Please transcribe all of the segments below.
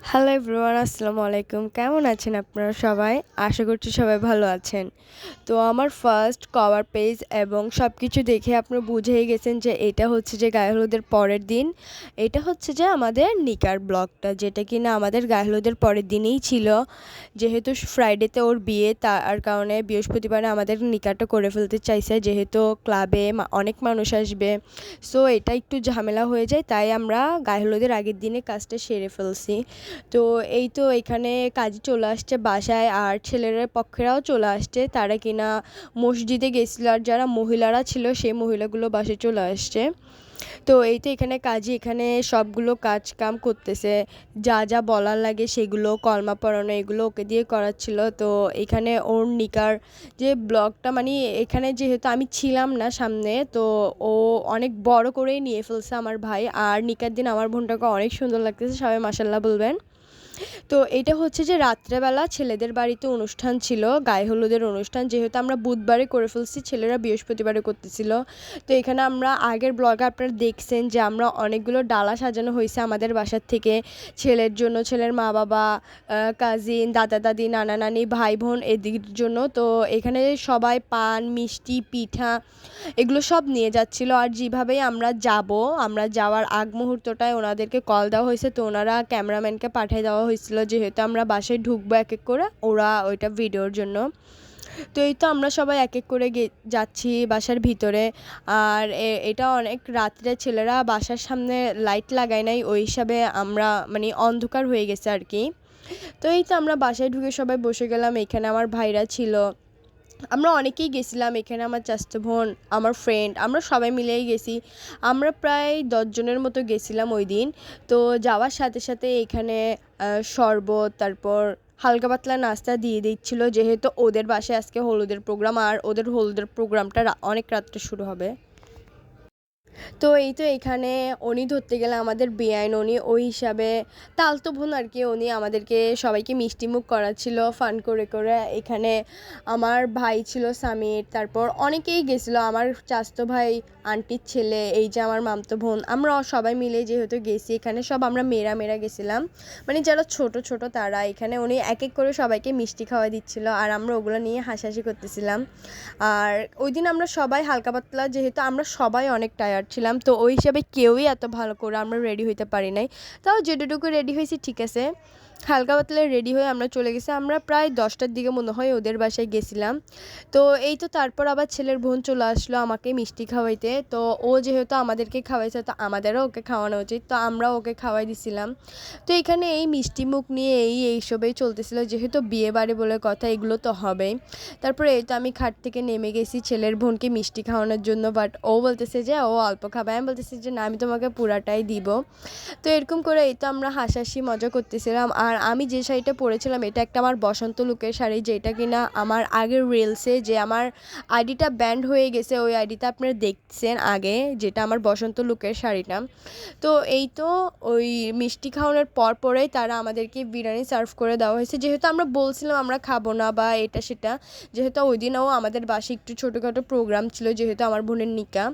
Hello everyone, আসসালামু আলাইকুম। কেমন আছেন আপনারা সবাই? আশা করছি সবাই ভালো আছেন। তো আমার ফার্স্ট কভার পেজ এবং সব কিছু দেখে আপনারা বুঝেই গেছেন যে এটা হচ্ছে যে গায়ে হলুদের পরের দিন। এটা হচ্ছে যে আমাদের নিকার ব্লগটা, যেটা কিনা আমাদের গায়ে হলুদের পরের দিনেই ছিল। যেহেতু ফ্রাইডেতে ওর বিয়ে, তার কারণে বৃহস্পতিবারে আমাদের নিকাটা করে ফেলতে চাইছে, যেহেতু ক্লাবে অনেক মানুষ আসবে। সো এটা একটু ঝামেলা হয়ে যায়, তাই আমরা গায়ে হলুদের আগের দিনে কাজটা সেরে ফেলছি। তো এই তো এখানে কাজী চলে আসছে বাসায়, আর ছেলের পক্ষেরাও চলে আসছে, তারা কিনা মসজিদে গেছিলো, আর যারা মহিলারা ছিল সেই মহিলাগুলো বাসায় চলে আসছে। তো এই তো এখানে কাজী এখানে সবগুলো কাজ কাম করতেছে, যা যা বলার লাগে সেগুলো, কলমা পড়ানো এগুলো ওকে দিয়ে করাচ্ছিল। তো এখানে ওর নিকার যে ব্লগটা, মানে এখানে যেহেতু আমি ছিলাম না সামনে, তো ও অনেক বড় করেই নিয়ে ফেলছে আমার ভাই। আর নিকার দিন আমার বোনটাকে অনেক সুন্দর লাগতেছে, সবাই মাশাল্লাহ বলবেন। তো এটা হচ্ছে যে রাত্রেবেলা ছেলেদের বাড়িতে অনুষ্ঠান ছিল, গায়ে হলুদের অনুষ্ঠান, যেহেতু আমরা বুধবারে করে ফেলছি, ছেলেরা বৃহস্পতিবারে করতেছিল। তো এখানে আমরা আগের ব্লগে আপনারা দেখছেন যে আমরা অনেকগুলো ডালা সাজানো হয়েছে আমাদের বাসার থেকে ছেলের জন্য, ছেলের মা বাবা, কাজিন, দাদা দাদি, নানা নানি, ভাই বোন এদিকের জন্য। তো এখানে সবাই পান, মিষ্টি, পিঠা এগুলো সব নিয়ে যাচ্ছিল। আর যেভাবেই আমরা যাওয়ার আগ মুহূর্তটায় ওনাদেরকে কল দেওয়া হয়েছে, তো ওনারা ক্যামেরাম্যানকে পাঠিয়ে দেওয়া হয়েছিল, যেহেতু আমরা বাসায় ঢুকবো এক এক করে ওরা ওইটা ভিডিওর জন্য। তো এই তো আমরা সবাই এক এক করে যাচ্ছি বাসার ভিতরে। আর এটা অনেক রাত্রে, ছেলেরা বাসার সামনে লাইট লাগায় নাই, ওই হিসাবে আমরা মানে অন্ধকার হয়ে গেছে আর কি। তো এই তো আমরা বাসায় ঢুকে সবাই বসে গেলাম, এখানে আমার ভাইরা ছিল, আমরা অনেকেই গেছিলাম, এখানে আমার চাচাতো বোন, আমার ফ্রেন্ড, আমরা সবাই মিলেই গেছি। আমরা প্রায় 10 জনের মতো গেছিলাম ওই দিন। তো যাওয়ার সাথে সাথে এখানে শরবত, তারপর হালকা পাতলা নাস্তা দিয়ে দিচ্ছিল, যেহেতু ওদের বাসায় আজকে হলুদের প্রোগ্রাম, আর ওদের হলুদের প্রোগ্রামটা অনেক রাত্রে শুরু হবে। তো এই তো এখানে উনি ধরতে গেলে আমাদের বেআইন, উনি ওই হিসাবে তালতো বোন আর কি, উনি আমাদেরকে সবাইকে মিষ্টিমুখ করাচ্ছিল ফান করে করে। এখানে আমার ভাই ছিল সামির, তারপর অনেকেই গেছিলো, আমার চাচাতো ভাই, আন্টির ছেলে, এই যে আমার মামতো বোন, আমরা সবাই মিলে যেহেতু গেছি, এখানে সব আমরা মেয়েরা মেয়েরা গেছিলাম, মানে যারা ছোট ছোট তারা। এখানে উনি এক এক করে সবাইকে মিষ্টি খাওয়া দিচ্ছিল, আর আমরা ওগুলো নিয়ে হাসাহাসি করতেছিলাম। আর ওই দিন আমরা সবাই হালকা পাতলা, যেহেতু আমরা সবাই অনেক টায়ার্ড ছিলাম, তো ওই হিসাবে কেউই এত ভালো করে আমরা রেডি হইতে পারি নাই। তাও যেটুকু রেডি হয়েছি ঠিক আছে, হালকা পাতলা রেডি হয়ে আমরা চলে গেছি। আমরা প্রায় 10টার দিকে মনে হয় ওদের বাসায় গেছিলাম। তো এই তো তারপর আবার ছেলের বোন চলে আসলো আমাকে মিষ্টি খাওয়াইতে। তো ও যেহেতু আমাদেরকে খাওয়াইছে, তো আমাদেরও ওকে খাওয়ানো উচিত, তো আমরা ওকে খাওয়াই দিছিলাম। তো এখানে এই মিষ্টি মুখ নিয়ে এইসবেই চলতেছিল, যেহেতু বিয়ে বাড়ি বলে কথা, এগুলো তো হবেই। তারপরে এই তো আমি খাট থেকে নেমে গেছি ছেলের বোনকে মিষ্টি খাওয়ানোর জন্য, বাট ও বলতেছে যে ও অল্প খাবে, আমি বলতেছি যে না, আমি তোমাকে পুরাটাই দিব। তো এরকম করে এই তো আমরা হাসাহাসি মজা করতেছিলাম। আর আমি যে শাড়িটা পরেছিলাম, এটা একটা আমার বসন্ত লুকের শাড়ি, যেটা কিনা আমার আগের রিলসে যে আমার আইডিটা ব্যান্ড হয়ে গেছে, ওই আইডিটা আপনারা দেখছেন আগে, যেটা আমার বসন্ত লুকের শাড়িটা। তো এই তো ওই মিষ্টি খাওয়ানোর পরেই তারা আমাদেরকে বিরিয়ানি সার্ভ করে দেওয়া হয়েছে, যেহেতু আমরা বলছিলাম আমরা খাবো না বা এটা সেটা, যেহেতু ওই দিনও আমাদের বাসায় একটু ছোটোখাটো প্রোগ্রাম ছিল, যেহেতু আমার বোনের নিকা।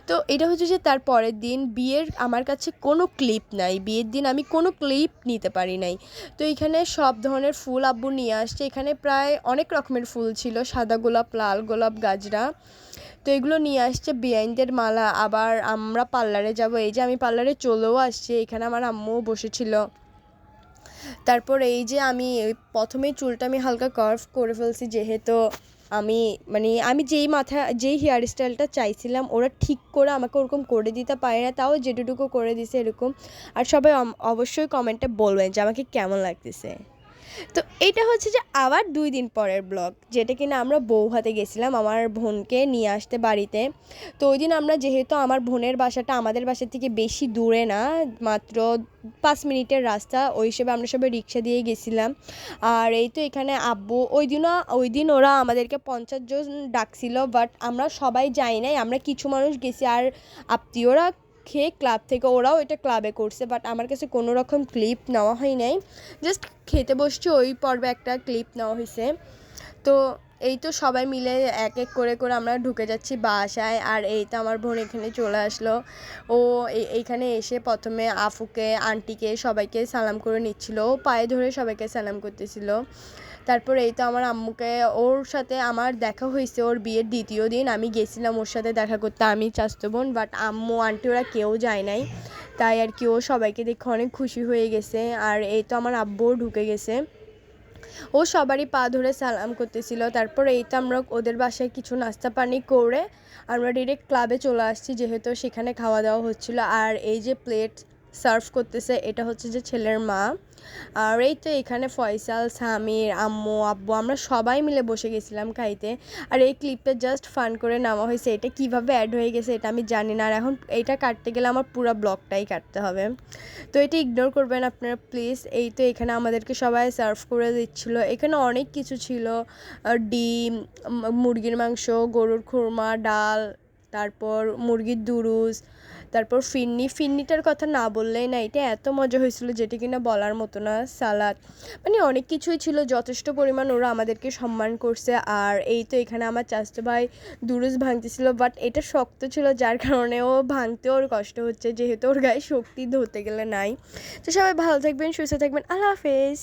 তো এটা হচ্ছে যে তার পরের দিন বিয়ের, আমার কাছে কোনো ক্লিপ নাই, বিয়ের দিন আমি কোনো ক্লিপ নিতে পারি নাই। তো এখানে সব ধরনের ফুল আব্বু নিয়ে আসছে, এখানে প্রায় অনেক রকমের ফুল ছিল, সাদা গোলাপ, লাল গোলাপ, গাজরা। তো এগুলো নিয়ে আসছে, বেআইনদের মালা। আবার আমরা পার্লারে যাব, এই যে আমি পার্লারে চলেও আসছি, এখানে আমার আম্মুও বসেছিল। তারপর এই যে আমি প্রথমেই চুলটা আমি হালকা কার্ভ করে ফেলছি, যেহেতু আমি মানে আমি যেই হেয়ার স্টাইলটা চাইছিলাম ওরা ঠিক করে আমাকে ওরকম করে দিতে পারে না, তাও যেটুকু করে দিছে এরকম। আর সবাই অবশ্যই কমেন্টে বলবেন যে আমাকে কেমন লাগতেছে। তো এটা হচ্ছে যে আবার 2 দিন পরের ব্লগ, যেটা কিনা আমরা বৌভাতে গেছিলাম আমার বোনকে নিয়ে আসতে বাড়িতে। তো ওই দিন আমরা, যেহেতু আমার বোনের বাসাটা আমাদের বাসা থেকে বেশি দূরে না, মাত্র 5 মিনিটের রাস্তা, ওই হিসেবে আমরা সবাই রিক্সা দিয়ে গেছিলাম। আর এই তো এখানে আব্বু ওই দিন ওরা আমাদেরকে 50 জন ডাকছিল, বাট আমরা সবাই যাই নাই, আমরা কিছু মানুষ গেছি। আর আত্মীয়রা খেয়ে ক্লাব থেকে ওরাও এটা ক্লাবে করছে, বাট আমার কাছে কোনো রকম ক্লিপ নেওয়া হয় নাই, জাস্ট খেতে বসছি ওই পর্বে একটা ক্লিপ নেওয়া হয়েছে। তো এই তো সবাই মিলে এক এক করে করে আমরা ঢুকে যাচ্ছি বাসায়। আর এই তো আমার বোন এখানে চলে আসলো। ও এইখানে এসে প্রথমে আফুকে, আন্টিকে, সবাইকে সালাম করে নিচ্ছিল। ও পায়ে ধরে সবাইকে সালাম করতেছিল। তারপর এই তো আমার আম্মুকে, ওর সাথে আমার দেখা হয়েছে ওর বিয়ের দ্বিতীয় দিন। আমি গেছিলাম ওর সাথে দেখা করতে, আমি চাচাতো বোন, বাট আম্মু আন্টি ওরা কেউ যায় নাই। তাই আর কি ও সবাইকে দেখে অনেক খুশি হয়ে গেছে। আর এই তো আমার আব্বুও ঢুকে গেছে, ও সবারই পা ধরে সালাম করতেছিল। তারপর এই তো আমরা ওদের বাসায় কিছু নাস্তা পানি করে আমরা ডিরেক্ট ক্লাবে চলে আসছি, যেহেতু সেখানে খাওয়া দাওয়া হচ্ছিলো। আর এই যে প্লেট সার্ভ করতেছে এটা হচ্ছে যে ছেলের মা। আর এই তো এখানে ফয়সাল, সামির, আম্মু, আব্বু আমরা সবাই মিলে বসে গেছিলাম খাইতে। আর এই ক্লিপটা জাস্ট ফান করে নেওয়া হয়েছে, এটা কিভাবে অ্যাড হয়ে গেছে এটা আমি জানি না। আর এখন এটা কাটতে গেলে আমার পুরো ব্লগটাই কাটতে হবে, তো এটা ইগনোর করবেন আপনারা প্লিজ। এই তো এখানে আমাদেরকে সবাই সার্ভ করে দিচ্ছিল। এখানে অনেক কিছু ছিল, ডিম, মুরগির মাংস, গরুর খুরমা, ডাল, তারপর মুরগির দুরুস, তারপর ফিন্নিটার কথা না বললেই না, এটা এত মজা হয়েছিল যেটা কিনা বলার মতো না। সালাদ, মানে অনেক কিছুই ছিল, যথেষ্ট পরিমাণ ওরা আমাদেরকে সম্মান করছে। আর এই তো এখানে আমার চাচাতো ভাই দুরুস ভাঙতেছিল, বাট এটা শক্ত ছিল যার কারণে ও ভাঙতে ওর কষ্ট হচ্ছে, যেহেতু ওর গায়ে শক্তি ধরতে গেলে নাই। তো সবাই ভালো থাকবেন, সুস্থ থাকবেন, আল্লাহ হাফেজ।